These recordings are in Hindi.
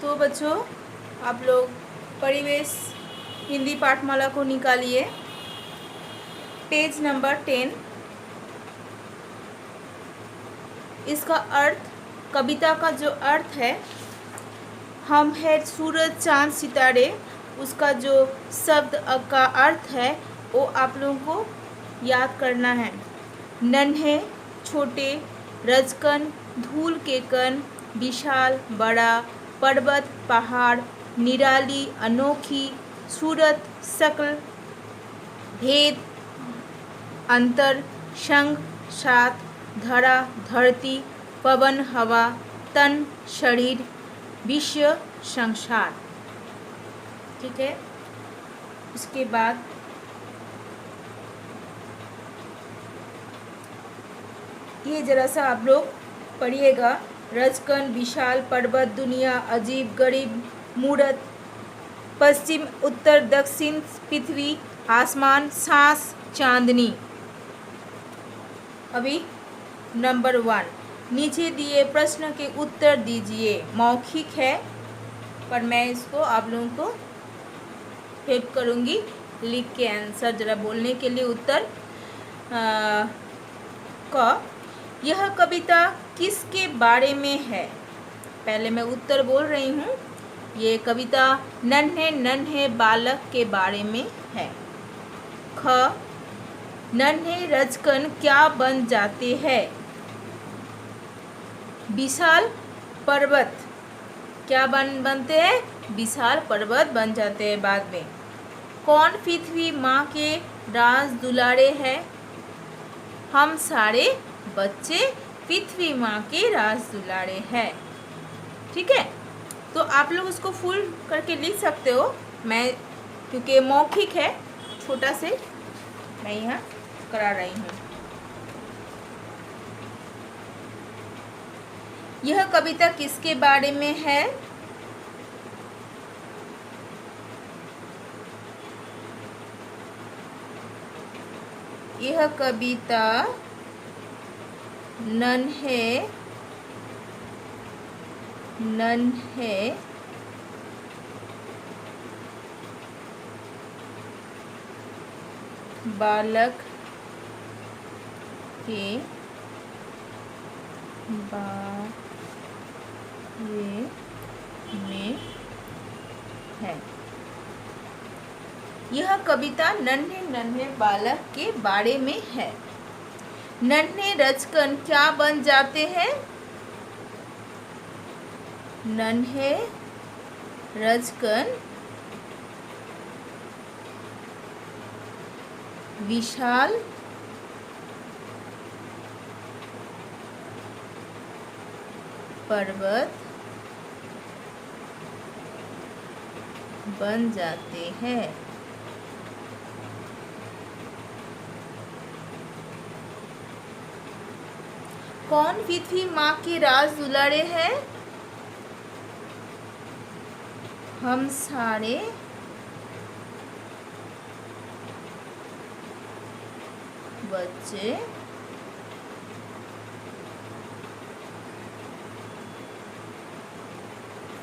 तो बच्चों, आप लोग परिवेश हिंदी पाठमाला को निकालिए, पेज नंबर 10। इसका अर्थ, कविता का जो अर्थ है, हम है सूरज चांद सितारे, उसका जो शब्द का अर्थ है वो आप लोगों को याद करना है। नन्हे छोटे, रजकन धूल के कण, विशाल बड़ा, पर्वत पहाड़, निराली अनोखी, सूरत सकल, भेद अंतर, संग साथ, धरा धरती, पवन हवा, तन शरीर, विश्व संसार। ठीक है। इसके बाद ये जरा सा आप लोग पढ़िएगा। रजकन, विशाल, पर्वत, दुनिया, अजीब, गरीब, मूरत, पश्चिम, उत्तर, दक्षिण, पृथ्वी, आसमान, सांस, चांदनी। अभी नंबर 1, नीचे दिए प्रश्न के उत्तर दीजिए। मौखिक है, पर मैं इसको आप लोगों को हेल्प करूँगी लिख के आंसर जरा बोलने के लिए। उत्तर क, यह कविता किसके बारे में है? पहले मैं उत्तर बोल रही हूँ। ये कविता नन्हे नन्हे बालक के बारे में है। ख, नन्हे रजकन क्या बन जाते हैं? विशाल पर्वत क्या बनते हैं? विशाल पर्वत बन जाते हैं बाद में। कौन पृथ्वी माँ के राज दुलारे हैं? हम सारे बच्चे पृथ्वी माँ के राज दुलारे हैं। ठीक है, तो आप लोग उसको फुल करके लिख सकते हो। मैं क्योंकि मौखिक है, छोटा से मैं यहाँ करा रही हूँ। यह कविता किसके बारे में है? यह कविता नन्हे नन्हे बालक के बारे में है। यह कविता नन्हे नन्हे बालक के बारे में है। नन्हे रजकन क्या बन जाते हैं? नन्हे रजकन विशाल पर्वत बन जाते हैं। कौन पृथ्वी माँ के राज दुलारे हैं? हम सारे बच्चे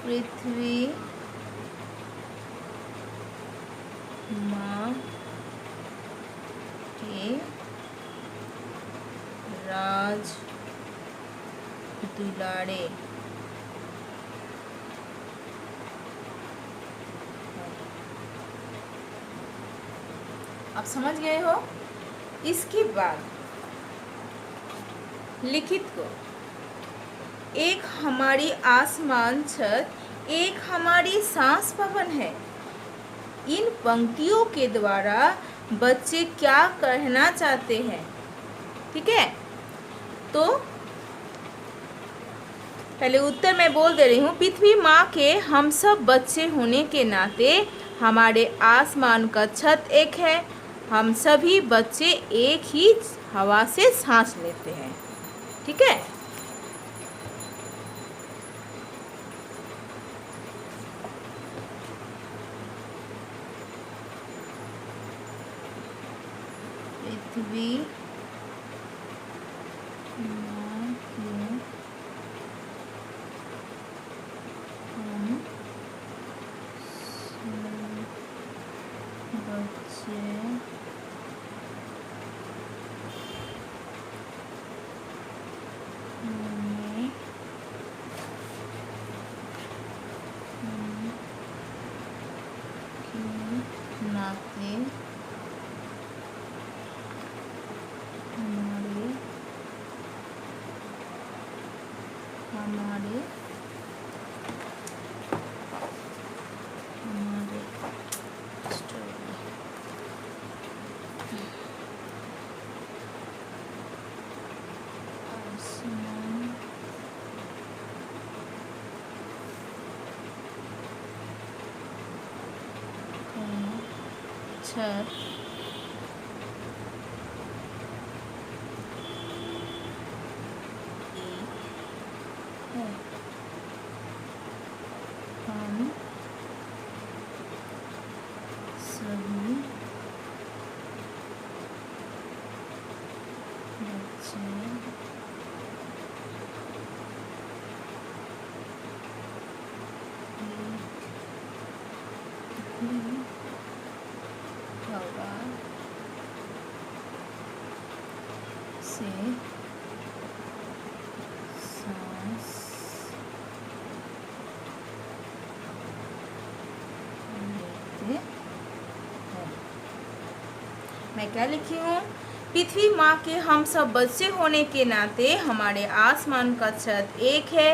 पृथ्वी माँ के राज दुलारे। आप समझ गए हो? इसके बाद लिखित को, एक हमारी आसमान छत, एक हमारी सांस पवन है। इन पंक्तियों के द्वारा बच्चे क्या कहना चाहते हैं? ठीक है, तो पहले उत्तर मैं बोल दे रही हूँ। पृथ्वी माँ के हम सब बच्चे होने के नाते हमारे आसमान का छत एक है। हम सभी बच्चे एक ही हवा से सांस लेते हैं। ठीक है, पृथ्वी माँ के हम नाते हमारे हमारे हमारे आसमान का छत है। हम सभी बच्चे हवा से सांस लेते हैं। मैं क्या लिखी हूँ? पृथ्वी माँ के हम सब बच्चे होने के नाते हमारे आसमान का छत एक है।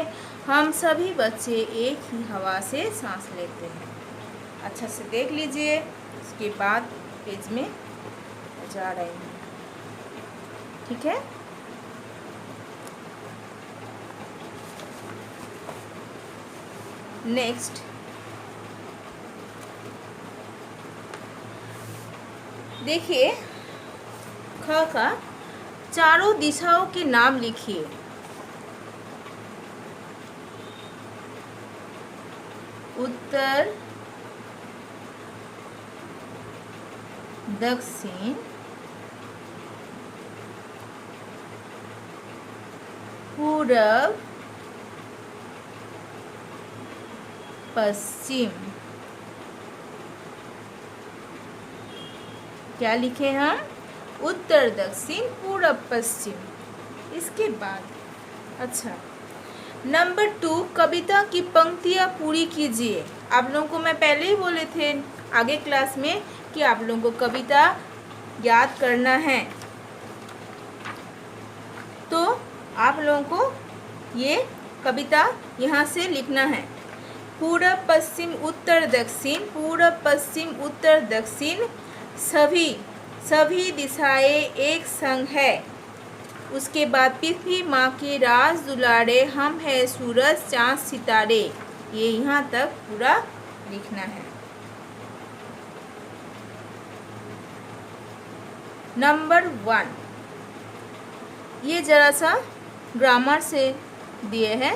हम सभी बच्चे एक ही हवा से सांस लेते हैं। अच्छा से देख लीजिए, उसके बाद पेज में जा रही हूँ। ठीक है, नेक्स्ट देखिए, ख का चारों दिशाओं के नाम लिखिए। उत्तर, दक्षिण, पूरब, पश्चिम। क्या लिखे हम? उत्तर, दक्षिण, पूरब, पश्चिम। इसके बाद अच्छा, नंबर 2, कविता की पंक्तियाँ पूरी कीजिए। आप लोगों को मैं पहले ही बोले थे आगे क्लास में कि आप लोगों को कविता याद करना है, तो आप लोगों को ये कविता यहाँ से लिखना है। पूरब, पश्चिम, उत्तर, दक्षिण, पूरब, पश्चिम, उत्तर, दक्षिण, सभी दिशाएं एक संग है। उसके बाद पृथ्वी माँ के राज दुलारे, हम है सूरज चाँद सितारे। ये यहाँ तक पूरा लिखना है। नंबर 1, ये जरा सा ग्रामर से दिए हैं।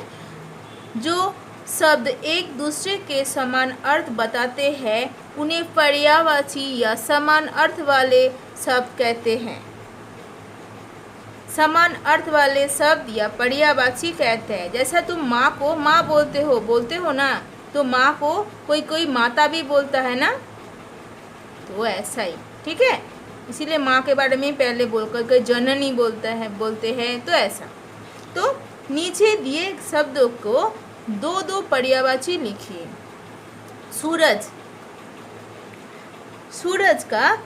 जो शब्द एक दूसरे के समान अर्थ बताते हैं उन्हें पर्यायवाची या समान अर्थ वाले शब्द कहते हैं। समान अर्थ वाले शब्द या पर्यायवाची कहते हैं। जैसा तुम माँ को माँ बोलते हो ना, तो माँ को कोई माता भी बोलता है ना, तो ऐसा ही। ठीक है, इसीलिए माँ के बारे में पहले बोलकर कोई जननी बोलते हैं, तो ऐसा। तो नीचे दिए शब्दों को दो पर्यायवाची लिखिए। सूरज का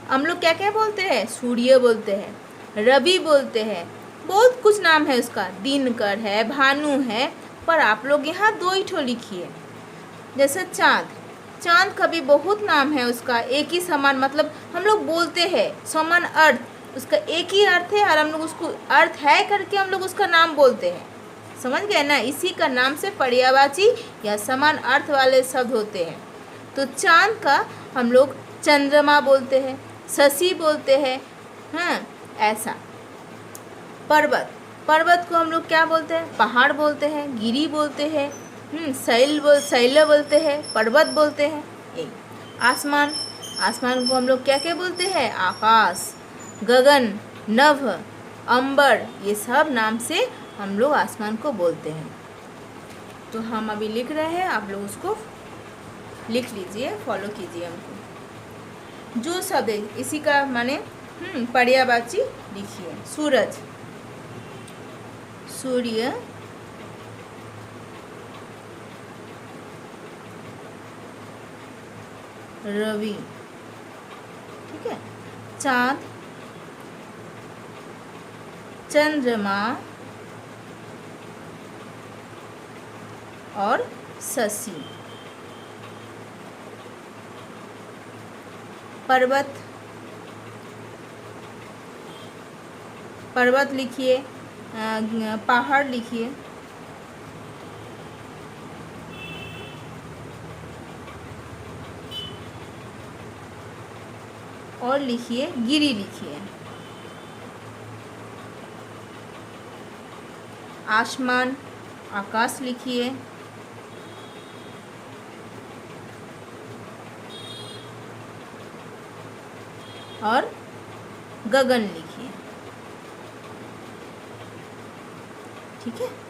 हम लोग क्या क्या बोलते हैं? सूर्य बोलते हैं, रवि बोलते हैं, बहुत कुछ नाम है उसका, दिनकर है, भानु है, पर आप लोग यहाँ 2 ही ठो लिखिए। जैसे चाँद का भी बहुत नाम है उसका, एक ही समान, मतलब हम लोग बोलते हैं समान अर्थ, उसका एक ही अर्थ है और हम लोग उसको अर्थ है करके हम लोग उसका नाम बोलते हैं। समझ गए ना? इसी का नाम से पर्यायवाची या समान अर्थ वाले शब्द होते हैं। तो चाँद का हम लोग चंद्रमा बोलते हैं, शशि बोलते हैं, हाँ ऐसा। पर्वत को हम लोग क्या बोलते हैं? पहाड़ बोलते हैं, गिरी बोलते हैं, शैल बोलते हैं, पर्वत बोलते हैं। एक आसमान को हम लोग क्या क्या बोलते हैं? आकाश, गगन, नभ, अंबर, ये सब नाम से हम लोग आसमान को बोलते हैं। तो हम अभी लिख रहे हैं, आप लोग उसको लिख लीजिए, फॉलो कीजिए हमको। जो शब्द है इसी का माने पर्यायवाची लिखिए। सूर्य, रवि, चाँद, चंद्रमा और शशि। पर्वत, पर्वत लिखिए, पहाड़ लिखिए, और लिखिए गिरी लिखिए। आसमान, आकाश लिखिए। और गगन लिखिए। ठीक है।